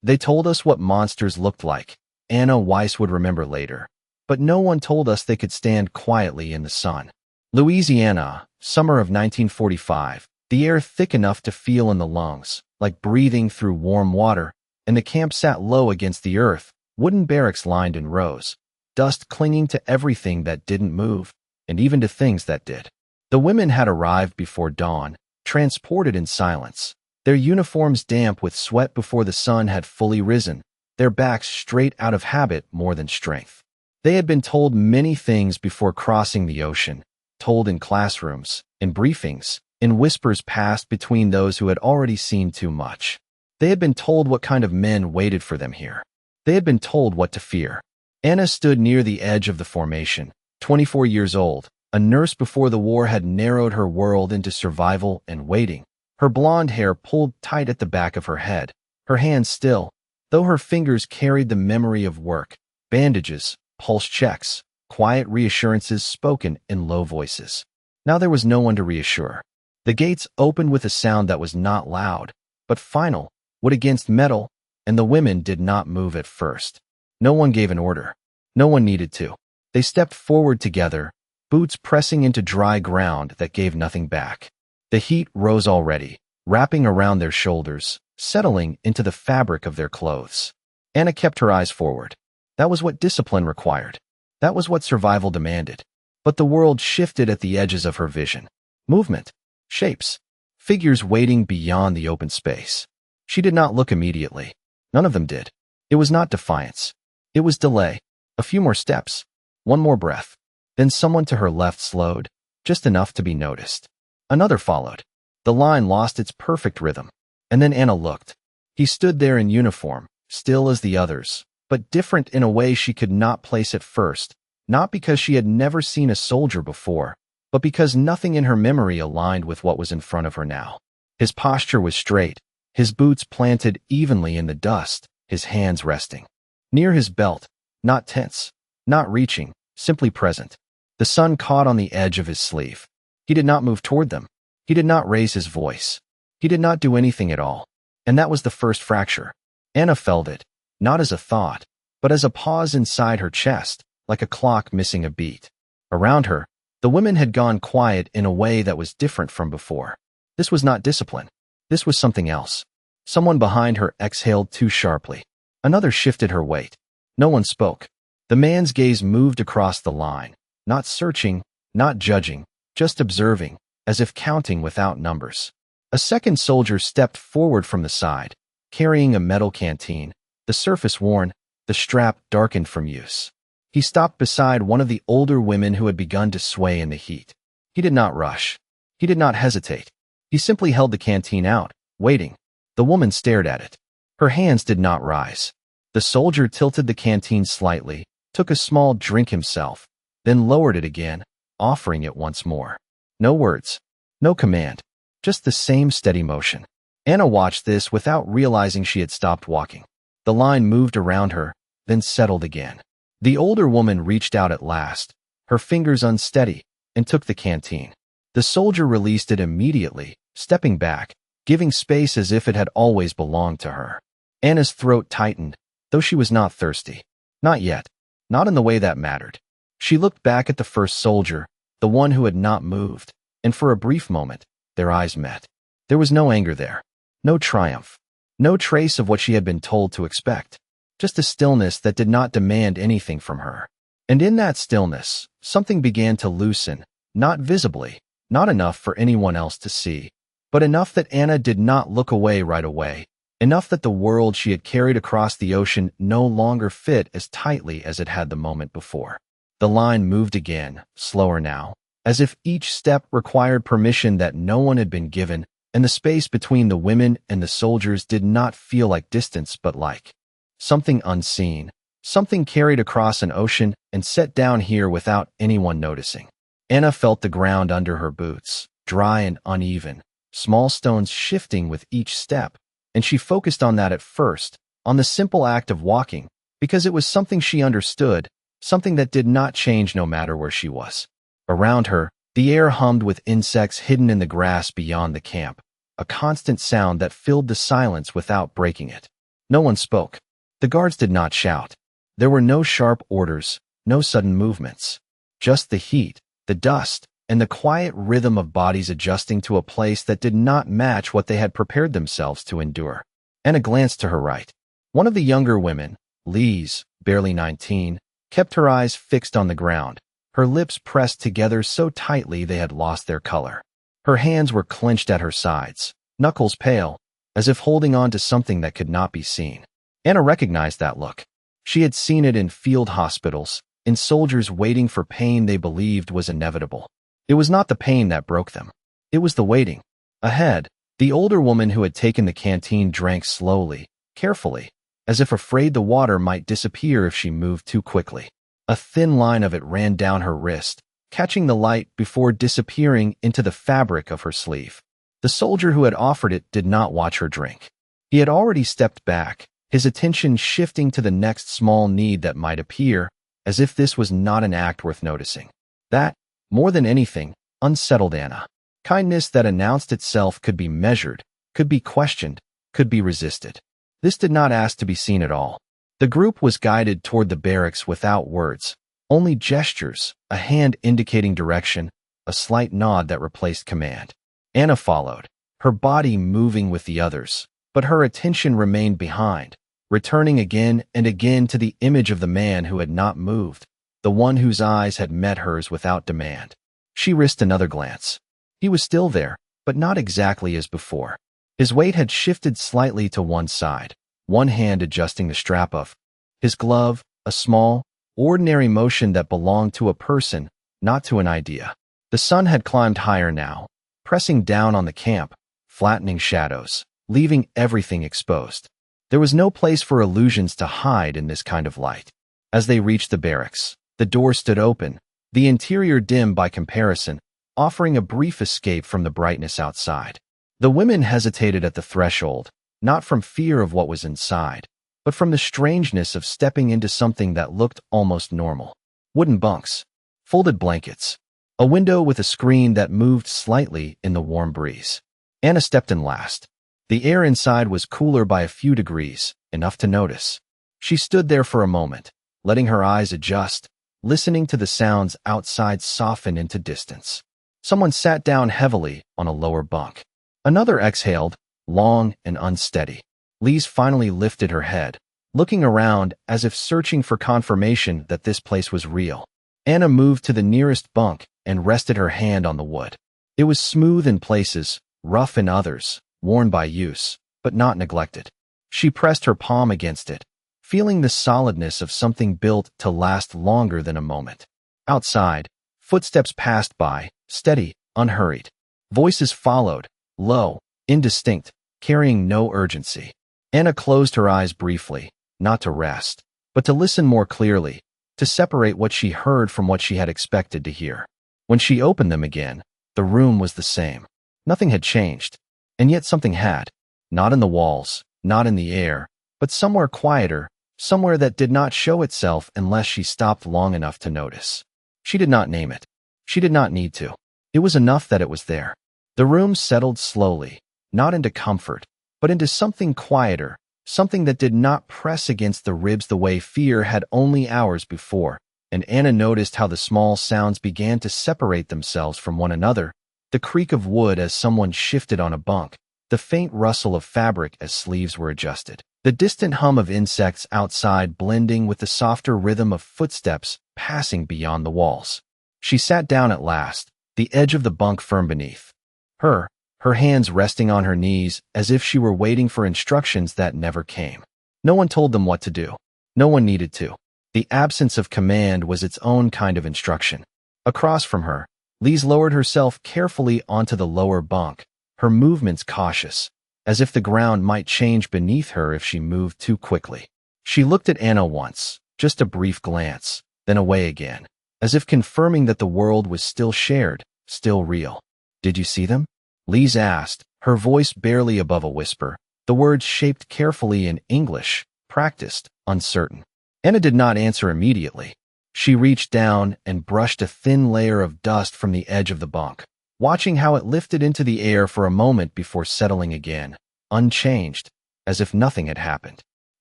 They told us what monsters looked like, Anna Weiss would remember later. But no one told us they could stand quietly in the sun. Louisiana, summer of 1945, the air thick enough to feel in the lungs, like breathing through warm water, and the camp sat low against the earth, wooden barracks lined in rows, dust clinging to everything that didn't move, and even to things that did. The women had arrived before dawn, transported in silence, their uniforms damp with sweat before the sun had fully risen, their backs straight out of habit more than strength. They had been told many things before crossing the ocean, told in classrooms, in briefings, in whispers passed between those who had already seen too much. They had been told what kind of men waited for them here. They had been told what to fear. Anna stood near the edge of the formation, 24 years old. A nurse before the war had narrowed her world into survival and waiting. Her blonde hair pulled tight at the back of her head, her hands still, though her fingers carried the memory of work, bandages, pulse checks, quiet reassurances spoken in low voices. Now there was no one to reassure. The gates opened with a sound that was not loud, but final, wood against metal, and the women did not move at first. No one gave an order. No one needed to. They stepped forward together, boots pressing into dry ground that gave nothing back. The heat rose already, wrapping around their shoulders, settling into the fabric of their clothes. Anna kept her eyes forward. That was what discipline required. That was what survival demanded. But the world shifted at the edges of her vision. Movement, shapes, figures waiting beyond the open space. She did not look immediately. None of them did. It was not defiance. It was delay. A few more steps. One more breath. Then someone to her left slowed, just enough to be noticed. Another followed. The line lost its perfect rhythm. And then Anna looked. He stood there in uniform, still as the others, but different in a way she could not place at first, not because she had never seen a soldier before, but because nothing in her memory aligned with what was in front of her now. His posture was straight, his boots planted evenly in the dust, his hands resting. Near his belt, not tense, not reaching, simply present. The sun caught on the edge of his sleeve. He did not move toward them. He did not raise his voice. He did not do anything at all. And that was the first fracture. Anna felt it, not as a thought, but as a pause inside her chest, like a clock missing a beat. Around her, the women had gone quiet in a way that was different from before. This was not discipline. This was something else. Someone behind her exhaled too sharply. Another shifted her weight. No one spoke. The man's gaze moved across the line, not searching, not judging, just observing, as if counting without numbers. A second soldier stepped forward from the side, carrying a metal canteen, the surface worn, the strap darkened from use. He stopped beside one of the older women who had begun to sway in the heat. He did not rush. He did not hesitate. He simply held the canteen out, waiting. The woman stared at it. Her hands did not rise. The soldier tilted the canteen slightly, took a small drink himself, then lowered it again, offering it once more. No words. No command. Just the same steady motion. Anna watched this without realizing she had stopped walking. The line moved around her, then settled again. The older woman reached out at last, her fingers unsteady, and took the canteen. The soldier released it immediately, stepping back, giving space as if it had always belonged to her. Anna's throat tightened, though she was not thirsty. Not yet. Not in the way that mattered. She looked back at the first soldier, the one who had not moved, and for a brief moment, their eyes met. There was no anger there. No triumph. No trace of what she had been told to expect. Just a stillness that did not demand anything from her. And in that stillness, something began to loosen, not visibly, not enough for anyone else to see, but enough that Anna did not look away right away, enough that the world she had carried across the ocean no longer fit as tightly as it had the moment before. The line moved again, slower now, as if each step required permission that no one had been given, and the space between the women and the soldiers did not feel like distance but like something unseen, something carried across an ocean and set down here without anyone noticing. Anna felt the ground under her boots, dry and uneven, small stones shifting with each step, and she focused on that at first, on the simple act of walking, because it was something she understood, something that did not change no matter where she was. Around her, the air hummed with insects hidden in the grass beyond the camp, a constant sound that filled the silence without breaking it. No one spoke. The guards did not shout. There were no sharp orders, no sudden movements. Just the heat, the dust, and the quiet rhythm of bodies adjusting to a place that did not match what they had prepared themselves to endure. Anna glanced to her right. One of the younger women, Lise, barely 19, kept her eyes fixed on the ground, her lips pressed together so tightly they had lost their color. Her hands were clenched at her sides, knuckles pale, as if holding on to something that could not be seen. Anna recognized that look. She had seen it in field hospitals, in soldiers waiting for pain they believed was inevitable. It was not the pain that broke them. It was the waiting. Ahead, the older woman who had taken the canteen drank slowly, carefully, as if afraid the water might disappear if she moved too quickly. A thin line of it ran down her wrist, catching the light before disappearing into the fabric of her sleeve. The soldier who had offered it did not watch her drink. He had already stepped back, his attention shifting to the next small need that might appear, as if this was not an act worth noticing. That, more than anything, unsettled Anna. Kindness that announced itself could be measured, could be questioned, could be resisted. This did not ask to be seen at all. The group was guided toward the barracks without words, only gestures, a hand indicating direction, a slight nod that replaced command. Anna followed, her body moving with the others, but her attention remained behind, returning again and again to the image of the man who had not moved, the one whose eyes had met hers without demand. She risked another glance. He was still there, but not exactly as before. His weight had shifted slightly to one side, one hand adjusting the strap of his glove, a small, ordinary motion that belonged to a person, not to an idea. The sun had climbed higher now, pressing down on the camp, flattening shadows, leaving everything exposed. There was no place for illusions to hide in this kind of light. As they reached the barracks, the door stood open, the interior dim by comparison, offering a brief escape from the brightness outside. The women hesitated at the threshold, not from fear of what was inside, but from the strangeness of stepping into something that looked almost normal. Wooden bunks, folded blankets, a window with a screen that moved slightly in the warm breeze. Anna stepped in last. The air inside was cooler by a few degrees, enough to notice. She stood there for a moment, letting her eyes adjust, listening to the sounds outside soften into distance. Someone sat down heavily on a lower bunk. Another exhaled, long and unsteady. Lise finally lifted her head, looking around as if searching for confirmation that this place was real. Anna moved to the nearest bunk and rested her hand on the wood. It was smooth in places, rough in others, worn by use, but not neglected. She pressed her palm against it, feeling the solidness of something built to last longer than a moment. Outside, footsteps passed by, steady, unhurried. Voices followed, low, indistinct, carrying no urgency. Anna closed her eyes briefly, not to rest, but to listen more clearly, to separate what she heard from what she had expected to hear. When she opened them again, the room was the same. Nothing had changed, and yet something had. Not in the walls, not in the air, but somewhere quieter, somewhere that did not show itself unless she stopped long enough to notice. She did not name it. She did not need to. It was enough that it was there. The room settled slowly, not into comfort, but into something quieter, something that did not press against the ribs the way fear had only hours before, and Anna noticed how the small sounds began to separate themselves from one another, the creak of wood as someone shifted on a bunk, the faint rustle of fabric as sleeves were adjusted, the distant hum of insects outside blending with the softer rhythm of footsteps passing beyond the walls. She sat down at last, the edge of the bunk firm beneath her, her hands resting on her knees as if she were waiting for instructions that never came. No one told them what to do. No one needed to. The absence of command was its own kind of instruction. Across from her, Lise lowered herself carefully onto the lower bunk, her movements cautious, as if the ground might change beneath her if she moved too quickly. She looked at Anna once, just a brief glance, then away again, as if confirming that the world was still shared, still real. "Did you see them?" Lise asked, her voice barely above a whisper, the words shaped carefully in English, practiced, uncertain. Anna did not answer immediately. She reached down and brushed a thin layer of dust from the edge of the bunk, watching how it lifted into the air for a moment before settling again, unchanged, as if nothing had happened.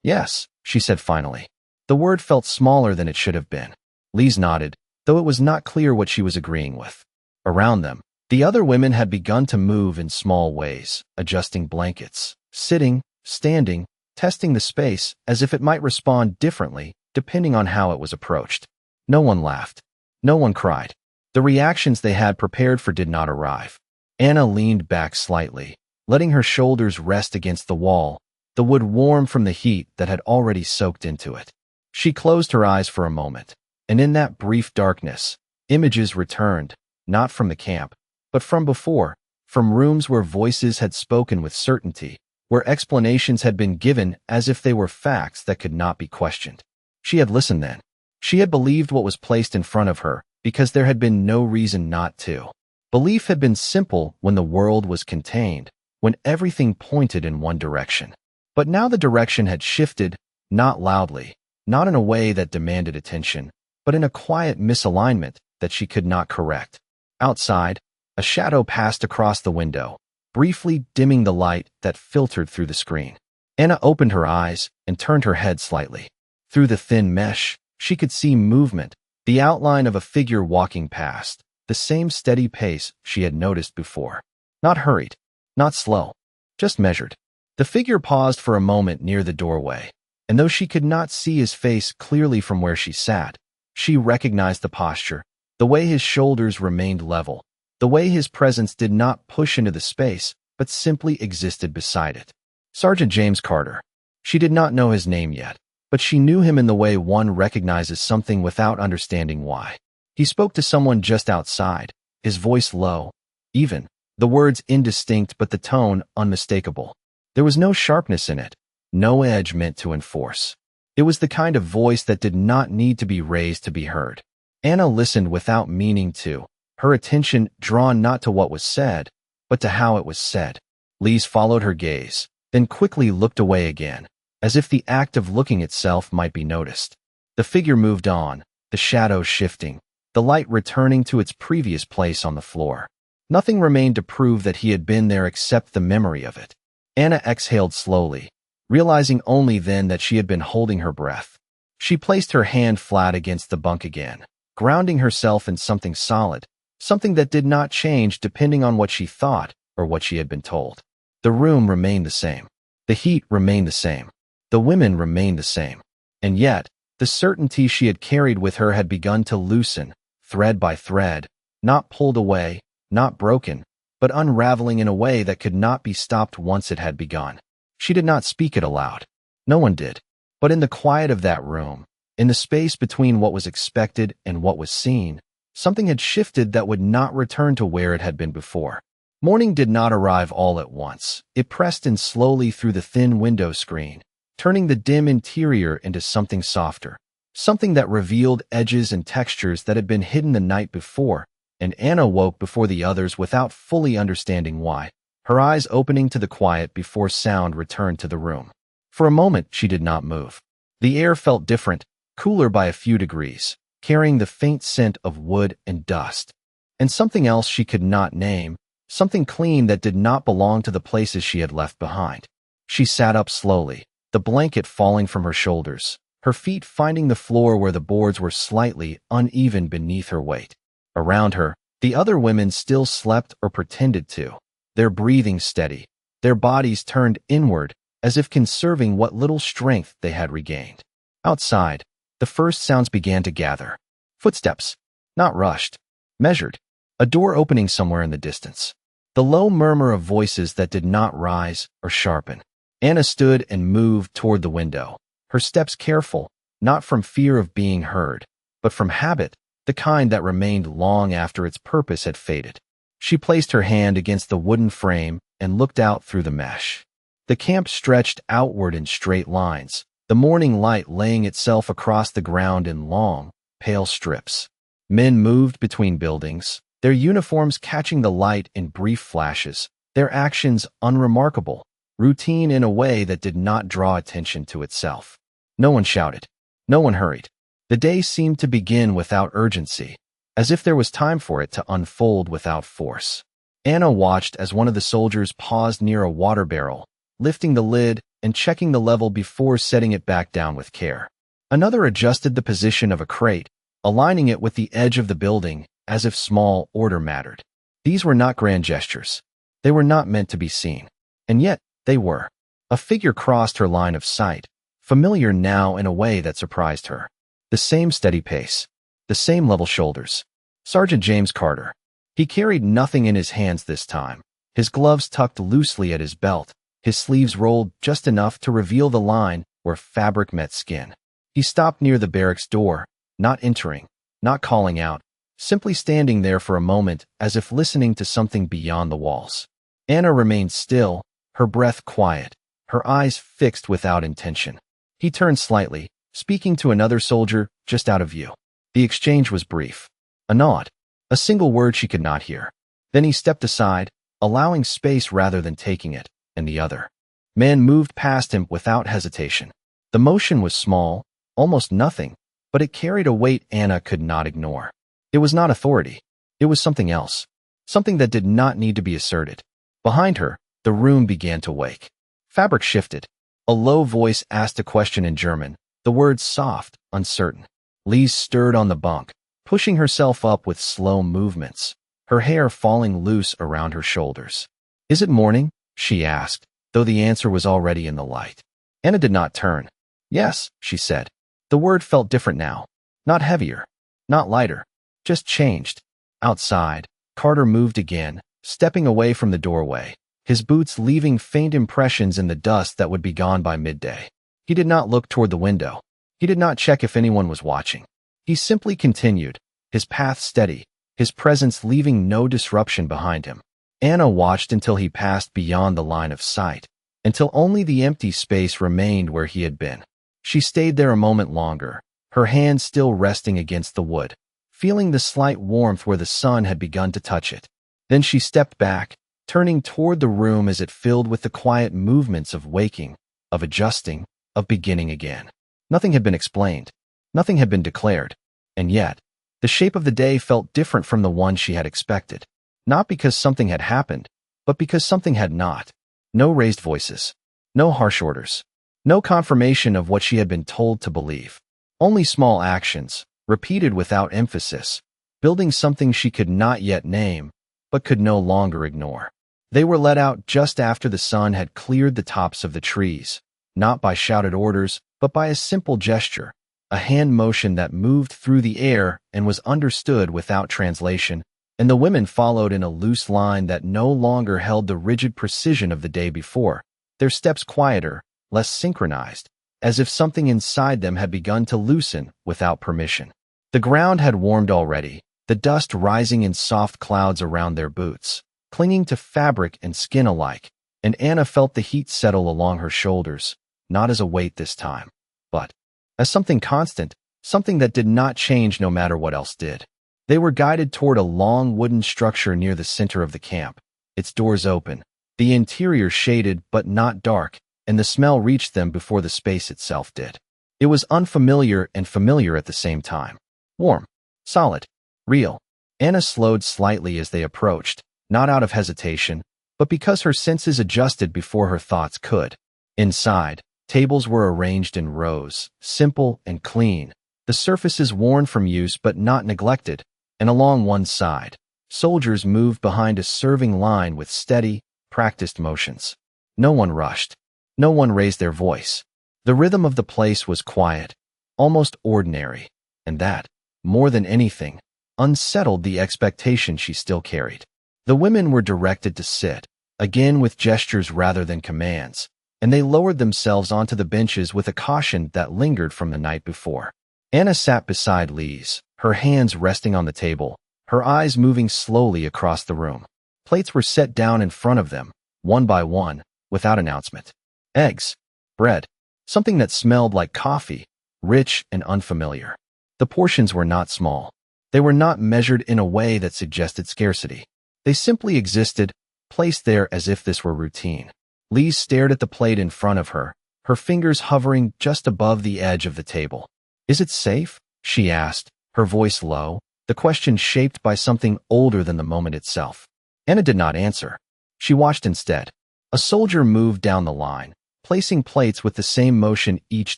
Yes, she said finally. The word felt smaller than it should have been. Lise nodded, though it was not clear what she was agreeing with. Around them, the other women had begun to move in small ways, adjusting blankets, sitting, standing, testing the space as if it might respond differently depending on how it was approached. No one laughed. No one cried. The reactions they had prepared for did not arrive. Anna leaned back slightly, letting her shoulders rest against the wall, the wood warm from the heat that had already soaked into it. She closed her eyes for a moment, and in that brief darkness, images returned, not from the camp, but from before, from rooms where voices had spoken with certainty, where explanations had been given as if they were facts that could not be questioned. She had listened then. She had believed what was placed in front of her because there had been no reason not to. Belief had been simple when the world was contained, when everything pointed in one direction. But now the direction had shifted, not loudly, not in a way that demanded attention, but in a quiet misalignment that she could not correct. Outside, a shadow passed across the window, briefly dimming the light that filtered through the screen. Anna opened her eyes and turned her head slightly. Through the thin mesh, she could see movement, the outline of a figure walking past, the same steady pace she had noticed before. Not hurried, not slow, just measured. The figure paused for a moment near the doorway, and though she could not see his face clearly from where she sat, she recognized the posture, the way his shoulders remained level, the way his presence did not push into the space, but simply existed beside it. Sergeant James Carter. She did not know his name yet, but she knew him in the way one recognizes something without understanding why. He spoke to someone just outside, his voice low, even, the words indistinct but the tone unmistakable. There was no sharpness in it, no edge meant to enforce. It was the kind of voice that did not need to be raised to be heard. Anna listened without meaning to, her attention drawn not to what was said, but to how it was said. Lise followed her gaze, then quickly looked away again, as if the act of looking itself might be noticed. The figure moved on, the shadows shifting, the light returning to its previous place on the floor. Nothing remained to prove that he had been there except the memory of it. Anna exhaled slowly, realizing only then that she had been holding her breath. She placed her hand flat against the bunk again, grounding herself in something solid, something that did not change depending on what she thought or what she had been told. The room remained the same. The heat remained the same. The women remained the same. And yet, the certainty she had carried with her had begun to loosen, thread by thread, not pulled away, not broken, but unraveling in a way that could not be stopped once it had begun. She did not speak it aloud. No one did. But in the quiet of that room, in the space between what was expected and what was seen, something had shifted that would not return to where it had been before. Morning did not arrive all at once. It pressed in slowly through the thin window screen, turning the dim interior into something softer, something that revealed edges and textures that had been hidden the night before, and Anna woke before the others without fully understanding why, her eyes opening to the quiet before sound returned to the room. For a moment, she did not move. The air felt different, cooler by a few degrees, carrying the faint scent of wood and dust. And something else she could not name, something clean that did not belong to the places she had left behind. She sat up slowly, the blanket falling from her shoulders, her feet finding the floor where the boards were slightly uneven beneath her weight. Around her, the other women still slept or pretended to, their breathing steady, their bodies turned inward as if conserving what little strength they had regained. Outside, the first sounds began to gather. Footsteps, not rushed, measured, a door opening somewhere in the distance. The low murmur of voices that did not rise or sharpen. Anna stood and moved toward the window, her steps careful, not from fear of being heard, but from habit, the kind that remained long after its purpose had faded. She placed her hand against the wooden frame and looked out through the mesh. The camp stretched outward in straight lines, the morning light laying itself across the ground in long, pale strips. Men moved between buildings, their uniforms catching the light in brief flashes, their actions unremarkable, routine in a way that did not draw attention to itself. No one shouted. No one hurried. The day seemed to begin without urgency, as if there was time for it to unfold without force. Anna watched as one of the soldiers paused near a water barrel, lifting the lid and checking the level before setting it back down with care. Another adjusted the position of a crate, aligning it with the edge of the building as if small order mattered. These were not grand gestures. They were not meant to be seen. And yet, they were. A figure crossed her line of sight, familiar now in a way that surprised her. The same steady pace. The same level shoulders. Sergeant James Carter. He carried nothing in his hands this time. His gloves tucked loosely at his belt, his sleeves rolled just enough to reveal the line where fabric met skin. He stopped near the barracks door, not entering, not calling out, simply standing there for a moment as if listening to something beyond the walls. Anna remained still, her breath quiet, her eyes fixed without intention. He turned slightly, speaking to another soldier just out of view. The exchange was brief. A nod. A single word she could not hear. Then he stepped aside, allowing space rather than taking it, and the other man moved past him without hesitation. The motion was small, almost nothing, but it carried a weight Anna could not ignore. It was not authority. It was something else. Something that did not need to be asserted. Behind her, the room began to wake. Fabric shifted. A low voice asked a question in German, the words soft, uncertain. Lise stirred on the bunk, pushing herself up with slow movements, her hair falling loose around her shoulders. "Is it morning?" she asked, though the answer was already in the light. Anna did not turn. "Yes," she said. The word felt different now. Not heavier, not lighter, just changed. Outside, Carter moved again, stepping away from the doorway, his boots leaving faint impressions in the dust that would be gone by midday. He did not look toward the window. He did not check if anyone was watching. He simply continued, his path steady, his presence leaving no disruption behind him. Anna watched until he passed beyond the line of sight, until only the empty space remained where he had been. She stayed there a moment longer, her hand still resting against the wood, feeling the slight warmth where the sun had begun to touch it. Then she stepped back, turning toward the room as it filled with the quiet movements of waking, of adjusting, of beginning again. Nothing had been explained. Nothing had been declared. And yet, the shape of the day felt different from the one she had expected. Not because something had happened, but because something had not. No raised voices. No harsh orders. No confirmation of what she had been told to believe. Only small actions, repeated without emphasis, building something she could not yet name, but could no longer ignore. They were let out just after the sun had cleared the tops of the trees, not by shouted orders, but by a simple gesture, a hand motion that moved through the air and was understood without translation, and the women followed in a loose line that no longer held the rigid precision of the day before, their steps quieter, less synchronized, as if something inside them had begun to loosen without permission. The ground had warmed already, the dust rising in soft clouds around their boots, clinging to fabric and skin alike, and Anna felt the heat settle along her shoulders, not as a weight this time, but as something constant, something that did not change no matter what else did. They were guided toward a long wooden structure near the center of the camp, its doors open, the interior shaded but not dark, and the smell reached them before the space itself did. It was unfamiliar and familiar at the same time. Warm, solid, real. Anna slowed slightly as they approached, not out of hesitation, but because her senses adjusted before her thoughts could. Inside, tables were arranged in rows, simple and clean, the surfaces worn from use but not neglected, and along one side, soldiers moved behind a serving line with steady, practiced motions. No one rushed. No one raised their voice. The rhythm of the place was quiet, almost ordinary, and that, more than anything, unsettled the expectation she still carried. The women were directed to sit, again with gestures rather than commands, and they lowered themselves onto the benches with a caution that lingered from the night before. Anna sat beside Lise, her hands resting on the table, her eyes moving slowly across the room. Plates were set down in front of them, one by one, without announcement. Eggs, bread, something that smelled like coffee, rich and unfamiliar. The portions were not small. They were not measured in a way that suggested scarcity. They simply existed, placed there as if this were routine. Lise stared at the plate in front of her, her fingers hovering just above the edge of the table. "Is it safe?" she asked, her voice low, the question shaped by something older than the moment itself. Anna did not answer. She watched instead. A soldier moved down the line, placing plates with the same motion each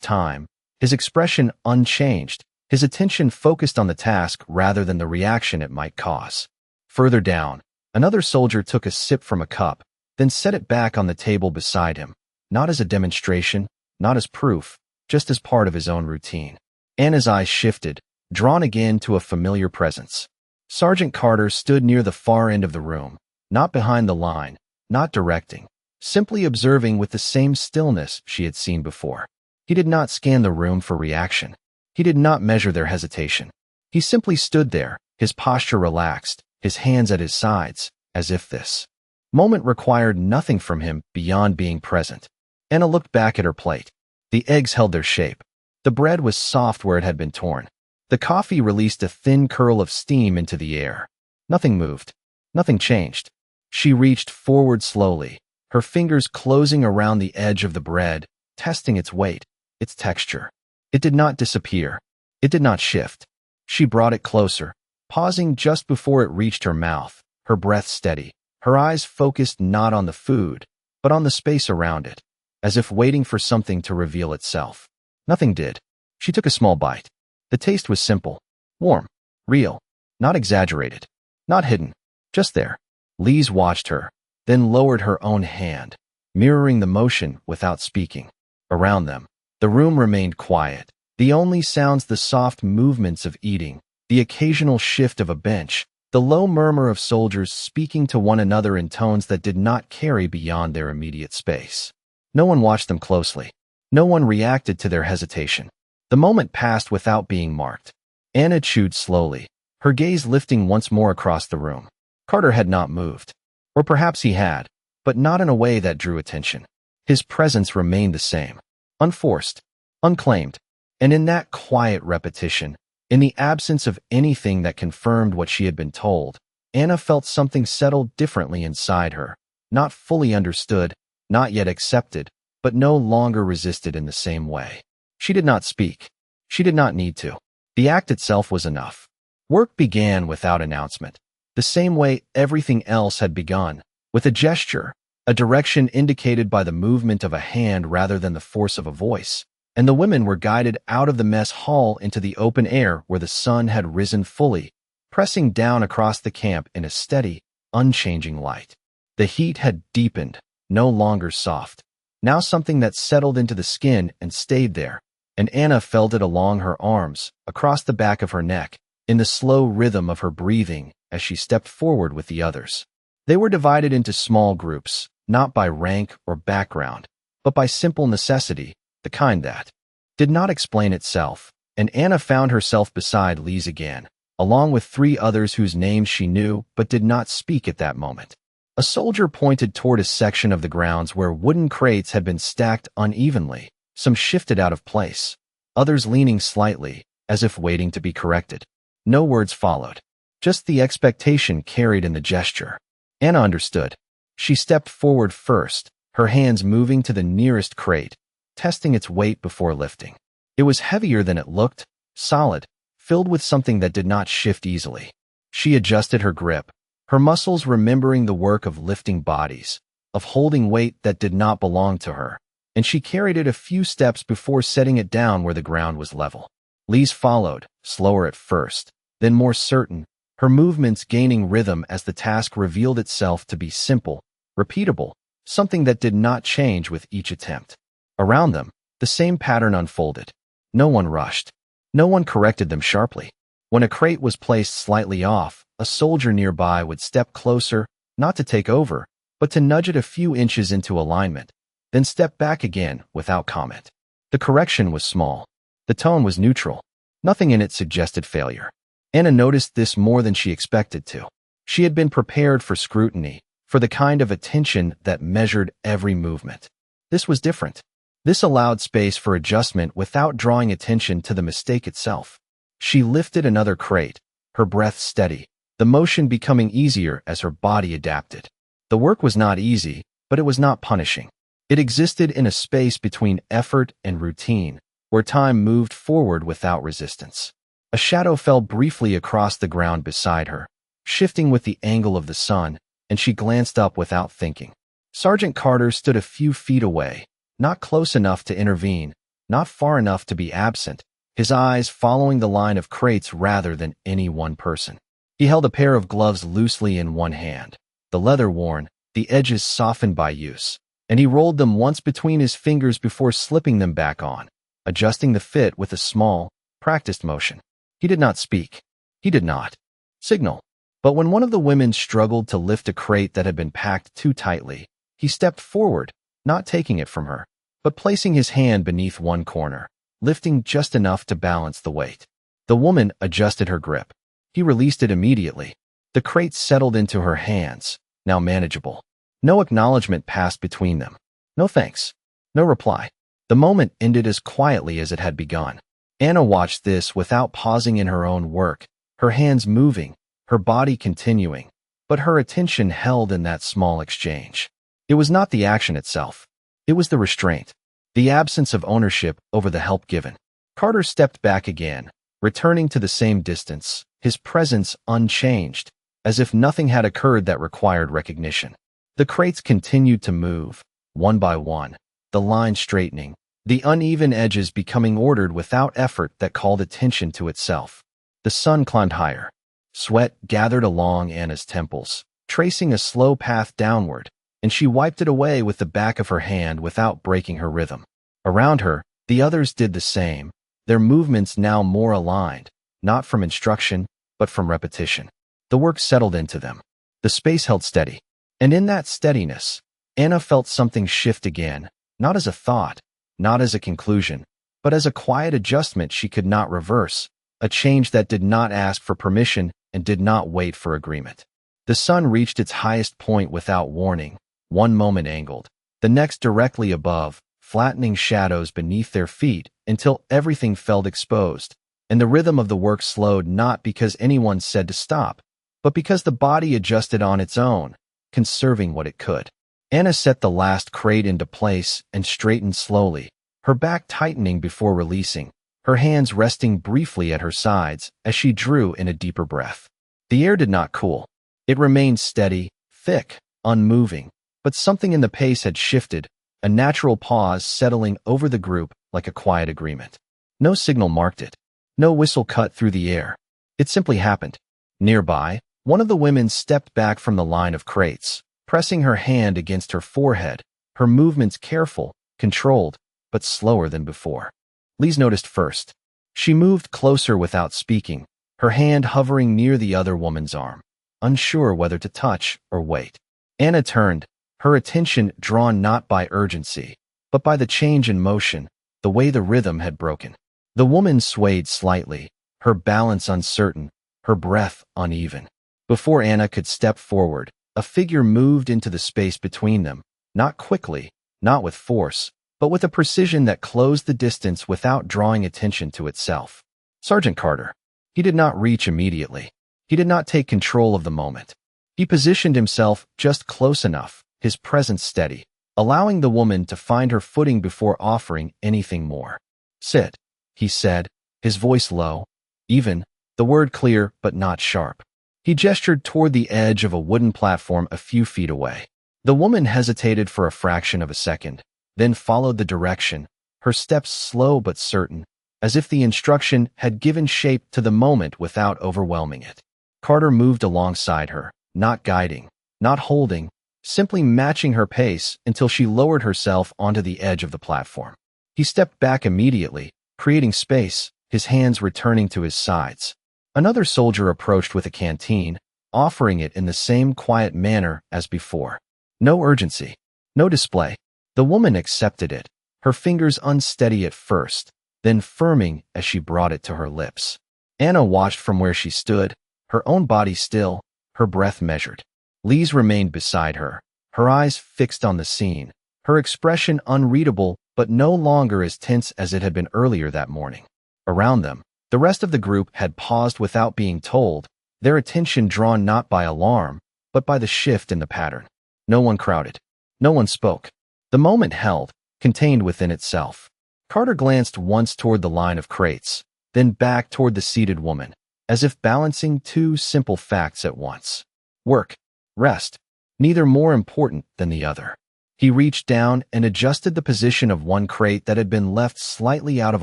time, his expression unchanged, his attention focused on the task rather than the reaction it might cause. Further down, another soldier took a sip from a cup, then set it back on the table beside him, not as a demonstration, not as proof, just as part of his own routine. Anna's eyes shifted, drawn again to a familiar presence. Sergeant Carter stood near the far end of the room, not behind the line, not directing, simply observing with the same stillness she had seen before. He did not scan the room for reaction. He did not measure their hesitation. He simply stood there, his posture relaxed, his hands at his sides, as if this moment required nothing from him beyond being present. Anna looked back at her plate. The eggs held their shape. The bread was soft where it had been torn. The coffee released a thin curl of steam into the air. Nothing moved. Nothing changed. She reached forward slowly, her fingers closing around the edge of the bread, testing its weight, its texture. It did not disappear. It did not shift. She brought it closer, pausing just before it reached her mouth, her breath steady, her eyes focused not on the food, but on the space around it, as if waiting for something to reveal itself. Nothing did. She took a small bite. The taste was simple, warm, real, not exaggerated, not hidden, just there. Lise watched her, then lowered her own hand, mirroring the motion without speaking. Around them, the room remained quiet. The only sounds the soft movements of eating, the occasional shift of a bench, the low murmur of soldiers speaking to one another in tones that did not carry beyond their immediate space. No one watched them closely. No one reacted to their hesitation. The moment passed without being marked. Anna chewed slowly, her gaze lifting once more across the room. Carter had not moved. Or perhaps he had, but not in a way that drew attention. His presence remained the same, unforced, unclaimed. And in that quiet repetition, in the absence of anything that confirmed what she had been told, Anna felt something settle differently inside her, not fully understood, not yet accepted, but no longer resisted in the same way. She did not speak. She did not need to. The act itself was enough. Work began without announcement, the same way everything else had begun, with a gesture, a direction indicated by the movement of a hand rather than the force of a voice. And the women were guided out of the mess hall into the open air where the sun had risen fully, pressing down across the camp in a steady, unchanging light. The heat had deepened, no longer soft, now something that settled into the skin and stayed there, and Anna felt it along her arms, across the back of her neck, in the slow rhythm of her breathing as she stepped forward with the others. They were divided into small groups, not by rank or background, but by simple necessity, the kind that did not explain itself, and Anna found herself beside Lise again, along with 3 others whose names she knew but did not speak at that moment. A soldier pointed toward a section of the grounds where wooden crates had been stacked unevenly, some shifted out of place, others leaning slightly, as if waiting to be corrected. No words followed, just the expectation carried in the gesture. Anna understood. She stepped forward first, her hands moving to the nearest crate, testing its weight before lifting. It was heavier than it looked, solid, filled with something that did not shift easily. She adjusted her grip, her muscles remembering the work of lifting bodies, of holding weight that did not belong to her, and she carried it a few steps before setting it down where the ground was level. Lise followed, slower at first, then more certain, her movements gaining rhythm as the task revealed itself to be simple, repeatable, something that did not change with each attempt. Around them, the same pattern unfolded. No one rushed. No one corrected them sharply. When a crate was placed slightly off, a soldier nearby would step closer, not to take over, but to nudge it a few inches into alignment, then step back again without comment. The correction was small. The tone was neutral. Nothing in it suggested failure. Anna noticed this more than she expected to. She had been prepared for scrutiny, for the kind of attention that measured every movement. This was different. This allowed space for adjustment without drawing attention to the mistake itself. She lifted another crate, her breath steady, the motion becoming easier as her body adapted. The work was not easy, but it was not punishing. It existed in a space between effort and routine, where time moved forward without resistance. A shadow fell briefly across the ground beside her, shifting with the angle of the sun, and she glanced up without thinking. Sergeant Carter stood a few feet away, Not close enough to intervene, not far enough to be absent, his eyes following the line of crates rather than any one person. He held a pair of gloves loosely in one hand, the leather worn, the edges softened by use, and he rolled them once between his fingers before slipping them back on, adjusting the fit with a small, practiced motion. He did not speak. He did not signal. But when one of the women struggled to lift a crate that had been packed too tightly, he stepped forward, not taking it from her, but placing his hand beneath one corner, lifting just enough to balance the weight. The woman adjusted her grip. He released it immediately. The crate settled into her hands, now manageable. No acknowledgement passed between them. No thanks. No reply. The moment ended as quietly as it had begun. Anna watched this without pausing in her own work, her hands moving, her body continuing, but her attention held in that small exchange. It was not the action itself. It was the restraint, the absence of ownership over the help given. Carter stepped back again, returning to the same distance, his presence unchanged, as if nothing had occurred that required recognition. The crates continued to move, one by one, the line straightening, the uneven edges becoming ordered without effort that called attention to itself. The sun climbed higher. Sweat gathered along Anna's temples, tracing a slow path downward, and she wiped it away with the back of her hand without breaking her rhythm. Around her, the others did the same, their movements now more aligned, not from instruction, but from repetition. The work settled into them. The space held steady. And in that steadiness, Anna felt something shift again, not as a thought, not as a conclusion, but as a quiet adjustment she could not reverse, a change that did not ask for permission and did not wait for agreement. The sun reached its highest point without warning, one moment angled, the next directly above, flattening shadows beneath their feet until everything felt exposed, and the rhythm of the work slowed not because anyone said to stop, but because the body adjusted on its own, conserving what it could. Anna set the last crate into place and straightened slowly, her back tightening before releasing, her hands resting briefly at her sides as she drew in a deeper breath. The air did not cool. It remained steady, thick, unmoving, but something in the pace had shifted, a natural pause settling over the group like a quiet agreement. No signal marked it. No whistle cut through the air. It simply happened. Nearby, one of the women stepped back from the line of crates, pressing her hand against her forehead, her movements careful, controlled, but slower than before. Lise noticed first. She moved closer without speaking, her hand hovering near the other woman's arm, unsure whether to touch or wait. Anna turned, her attention drawn not by urgency, but by the change in motion, the way the rhythm had broken. The woman swayed slightly, her balance uncertain, her breath uneven. Before Anna could step forward, a figure moved into the space between them, not quickly, not with force, but with a precision that closed the distance without drawing attention to itself. Sergeant Carter. He did not reach immediately. He did not take control of the moment. He positioned himself just close enough, his presence steady, allowing the woman to find her footing before offering anything more. Sit, he said, his voice low, even, the word clear but not sharp. He gestured toward the edge of a wooden platform a few feet away. The woman hesitated for a fraction of a second, then followed the direction, her steps slow but certain, as if the instruction had given shape to the moment without overwhelming it. Carter moved alongside her, not guiding, not holding, simply matching her pace until she lowered herself onto the edge of the platform. He stepped back immediately, creating space, his hands returning to his sides. Another soldier approached with a canteen, offering it in the same quiet manner as before. No urgency, no display. The woman accepted it, her fingers unsteady at first, then firming as she brought it to her lips. Anna watched from where she stood, her own body still, her breath measured. Lise remained beside her, her eyes fixed on the scene, her expression unreadable but no longer as tense as it had been earlier that morning. Around them, the rest of the group had paused without being told, their attention drawn not by alarm, but by the shift in the pattern. No one crowded. No one spoke. The moment held, contained within itself. Carter glanced once toward the line of crates, then back toward the seated woman, as if balancing two simple facts at once. Work, rest, neither more important than the other. He reached down and adjusted the position of one crate that had been left slightly out of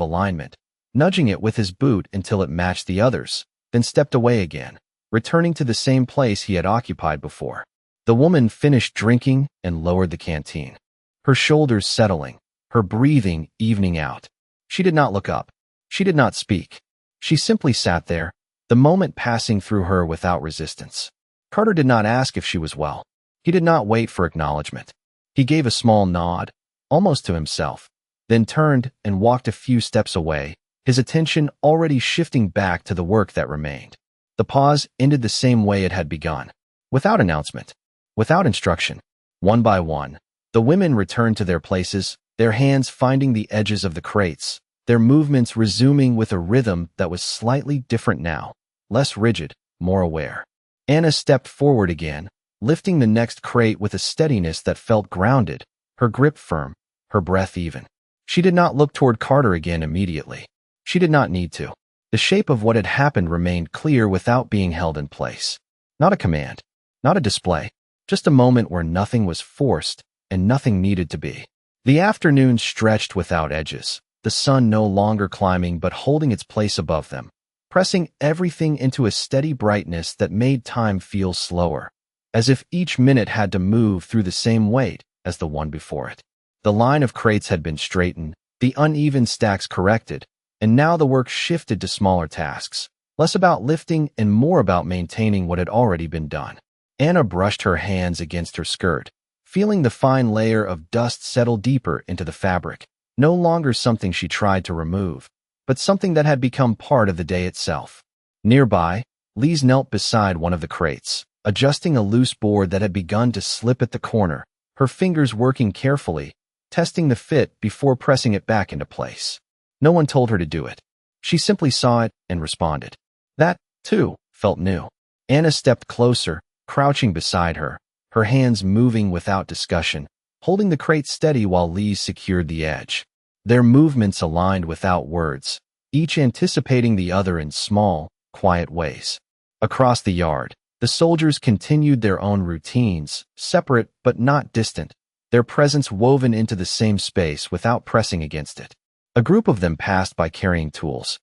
alignment, nudging it with his boot until it matched the others, then stepped away again, returning to the same place he had occupied before. The woman finished drinking and lowered the canteen, her shoulders settling, her breathing evening out. She did not look up. She did not speak. She simply sat there, the moment passing through her without resistance. Carter did not ask if she was well. He did not wait for acknowledgement. He gave a small nod, almost to himself, then turned and walked a few steps away, his attention already shifting back to the work that remained. The pause ended the same way it had begun, without announcement, without instruction. One by one, the women returned to their places, their hands finding the edges of the crates, their movements resuming with a rhythm that was slightly different now, less rigid, more aware. Anna stepped forward again, lifting the next crate with a steadiness that felt grounded, her grip firm, her breath even. She did not look toward Carter again immediately. She did not need to. The shape of what had happened remained clear without being held in place. Not a command, not a display, just a moment where nothing was forced and nothing needed to be. The afternoon stretched without edges, the sun no longer climbing but holding its place above them, pressing everything into a steady brightness that made time feel slower, as if each minute had to move through the same weight as the one before it. The line of crates had been straightened, the uneven stacks corrected, and now the work shifted to smaller tasks, less about lifting and more about maintaining what had already been done. Anna brushed her hands against her skirt, feeling the fine layer of dust settle deeper into the fabric, no longer something she tried to remove, but something that had become part of the day itself. Nearby, Lise knelt beside one of the crates, adjusting a loose board that had begun to slip at the corner, her fingers working carefully, testing the fit before pressing it back into place. No one told her to do it. She simply saw it and responded. That, too, felt new. Anna stepped closer, crouching beside her, her hands moving without discussion, holding the crate steady while Lise secured the edge. Their movements aligned without words, each anticipating the other in small, quiet ways. Across the yard, the soldiers continued their own routines, separate but not distant, their presence woven into the same space without pressing against it. A group of them passed by carrying tools,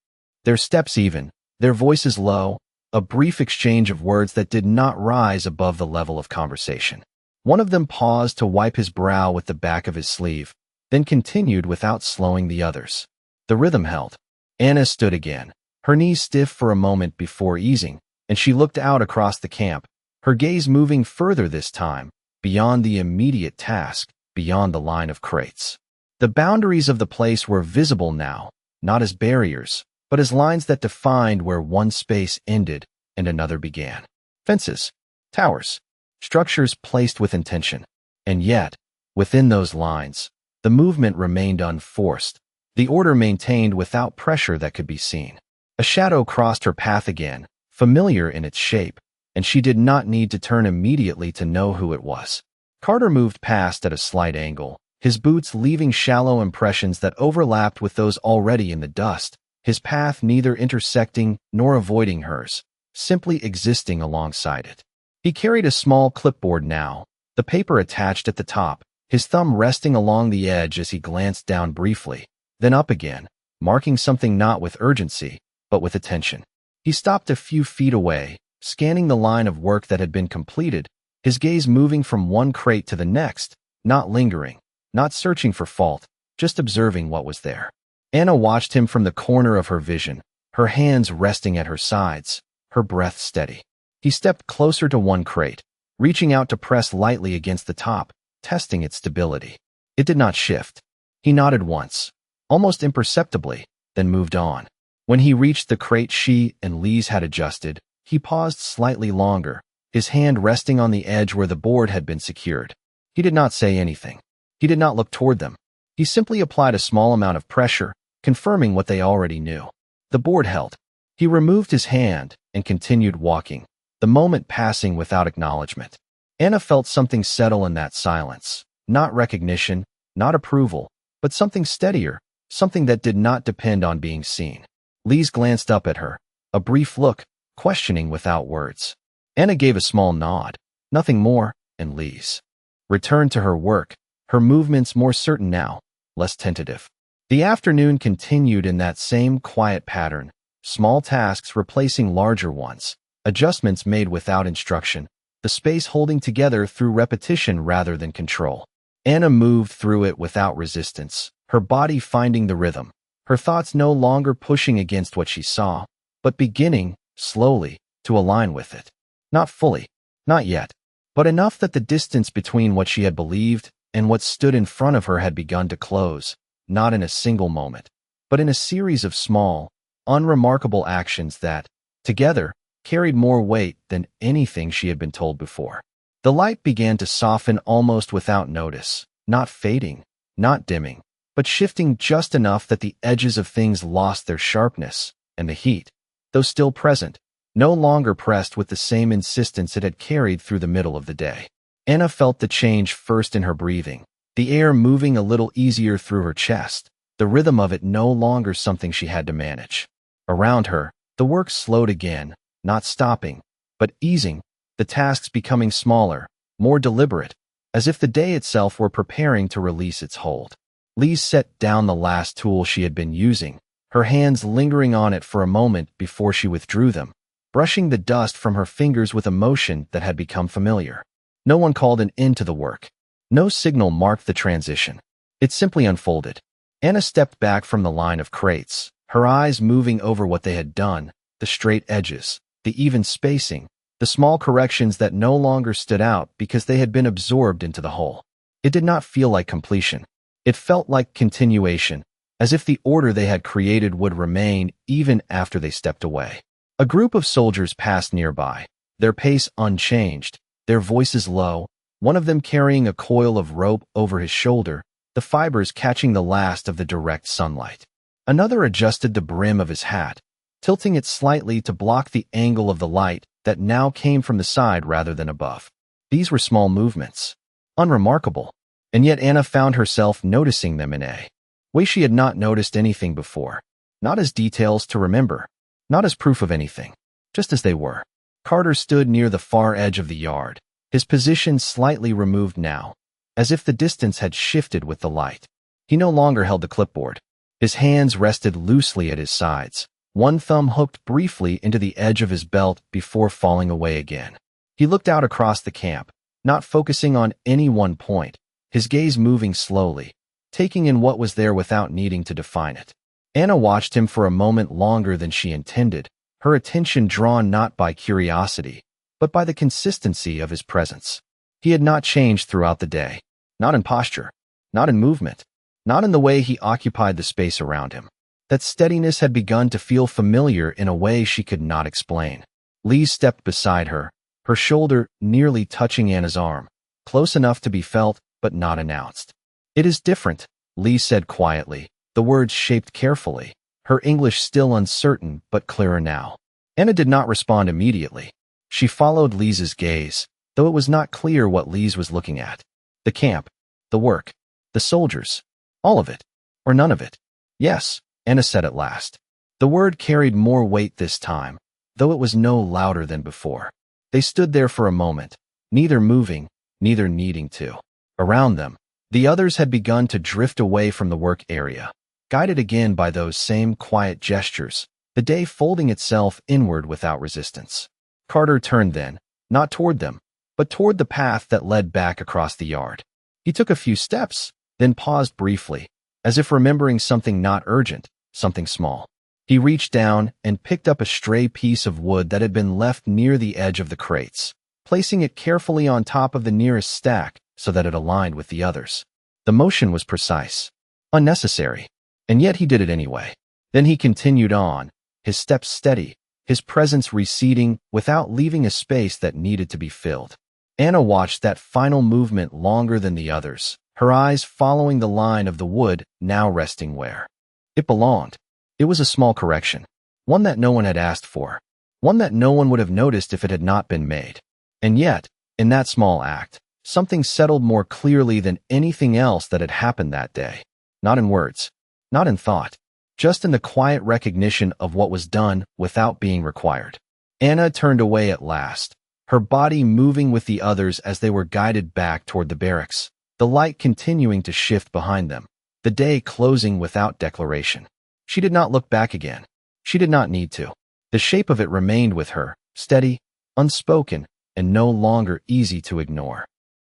their steps even, their voices low, a brief exchange of words that did not rise above the level of conversation. One of them paused to wipe his brow with the back of his sleeve, then continued without slowing the others. The rhythm held. Anna stood again, her knees stiff for a moment before easing, and she looked out across the camp, her gaze moving further this time, beyond the immediate task, beyond the line of crates. The boundaries of the place were visible now, not as barriers, but as lines that defined where one space ended and another began. Fences, towers, structures placed with intention. And yet, within those lines, the movement remained unforced, the order maintained without pressure that could be seen. A shadow crossed her path again, familiar in its shape, and she did not need to turn immediately to know who it was. Carter moved past at a slight angle, his boots leaving shallow impressions that overlapped with those already in the dust, his path neither intersecting nor avoiding hers, simply existing alongside it. He carried a small clipboard now, the paper attached at the top, his thumb resting along the edge as he glanced down briefly, then up again, marking something not with urgency, but with attention. He stopped a few feet away, scanning the line of work that had been completed, his gaze moving from one crate to the next, not lingering, not searching for fault, just observing what was there. Anna watched him from the corner of her vision, her hands resting at her sides, her breath steady. He stepped closer to one crate, reaching out to press lightly against the top, testing its stability. It did not shift. He nodded once, almost imperceptibly, then moved on. When he reached the crate she and Lise had adjusted, he paused slightly longer, his hand resting on the edge where the board had been secured. He did not say anything. He did not look toward them. He simply applied a small amount of pressure, confirming what they already knew. The board held. He removed his hand and continued walking, the moment passing without acknowledgement. Anna felt something settle in that silence, not recognition, not approval, but something steadier, something that did not depend on being seen. Lise glanced up at her, a brief look, questioning without words. Anna gave a small nod, nothing more, and Lise returned to her work, her movements more certain now, less tentative. The afternoon continued in that same quiet pattern, small tasks replacing larger ones, adjustments made without instruction, the space holding together through repetition rather than control. Anna moved through it without resistance, her body finding the rhythm, her thoughts no longer pushing against what she saw, but beginning, slowly, to align with it. Not fully, not yet, but enough that the distance between what she had believed and what stood in front of her had begun to close, not in a single moment, but in a series of small, unremarkable actions that, together, carried more weight than anything she had been told before. The light began to soften almost without notice, not fading, not dimming, but shifting just enough that the edges of things lost their sharpness, and the heat, though still present, no longer pressed with the same insistence it had carried through the middle of the day. Anna felt the change first in her breathing, the air moving a little easier through her chest, the rhythm of it no longer something she had to manage. Around her, the work slowed again, not stopping, but easing, the tasks becoming smaller, more deliberate, as if the day itself were preparing to release its hold. Lise set down the last tool she had been using, her hands lingering on it for a moment before she withdrew them, brushing the dust from her fingers with a motion that had become familiar. No one called an end to the work. No signal marked the transition. It simply unfolded. Anna stepped back from the line of crates, her eyes moving over what they had done, the straight edges, the even spacing, the small corrections that no longer stood out because they had been absorbed into the whole. It did not feel like completion. It felt like continuation, as if the order they had created would remain even after they stepped away. A group of soldiers passed nearby, their pace unchanged, their voices low, one of them carrying a coil of rope over his shoulder, the fibers catching the last of the direct sunlight. Another adjusted the brim of his hat, tilting it slightly to block the angle of the light that now came from the side rather than above. These were small movements, unremarkable, and yet Anna found herself noticing them in a way she had not noticed anything before, not as details to remember, not as proof of anything, just as they were. Carter stood near the far edge of the yard, his position slightly removed now, as if the distance had shifted with the light. He no longer held the clipboard. His hands rested loosely at his sides, one thumb hooked briefly into the edge of his belt before falling away again. He looked out across the camp, not focusing on any one point, his gaze moving slowly, taking in what was there without needing to define it. Anna watched him for a moment longer than she intended, her attention drawn not by curiosity, but by the consistency of his presence. He had not changed throughout the day, not in posture, not in movement, not in the way he occupied the space around him. That steadiness had begun to feel familiar in a way she could not explain. Lise stepped beside her, her shoulder nearly touching Anna's arm, close enough to be felt but not announced. "It is different," Lise said quietly, the words shaped carefully, her English still uncertain but clearer now. Anna did not respond immediately. She followed Lise's gaze, though it was not clear what Lise was looking at. The camp, the work, the soldiers, all of it, or none of it. "Yes," Anna said at last. The word carried more weight this time, though it was no louder than before. They stood there for a moment, neither moving, neither needing to. Around them, the others had begun to drift away from the work area, guided again by those same quiet gestures, the day folding itself inward without resistance. Carter turned then, not toward them, but toward the path that led back across the yard. He took a few steps, then paused briefly, as if remembering something not urgent, something small. He reached down and picked up a stray piece of wood that had been left near the edge of the crates, placing it carefully on top of the nearest stack so that it aligned with the others. The motion was precise, unnecessary, and yet he did it anyway. Then he continued on, his steps steady, his presence receding without leaving a space that needed to be filled. Anna watched that final movement longer than the others, her eyes following the line of the wood now resting where it belonged. It was a small correction, one that no one had asked for, one that no one would have noticed if it had not been made. And yet, in that small act, something settled more clearly than anything else that had happened that day. Not in words, not in thought, just in the quiet recognition of what was done without being required. Anna turned away at last, her body moving with the others as they were guided back toward the barracks, the light continuing to shift behind them, the day closing without declaration. She did not look back again. She did not need to. The shape of it remained with her, steady, unspoken, and no longer easy to ignore.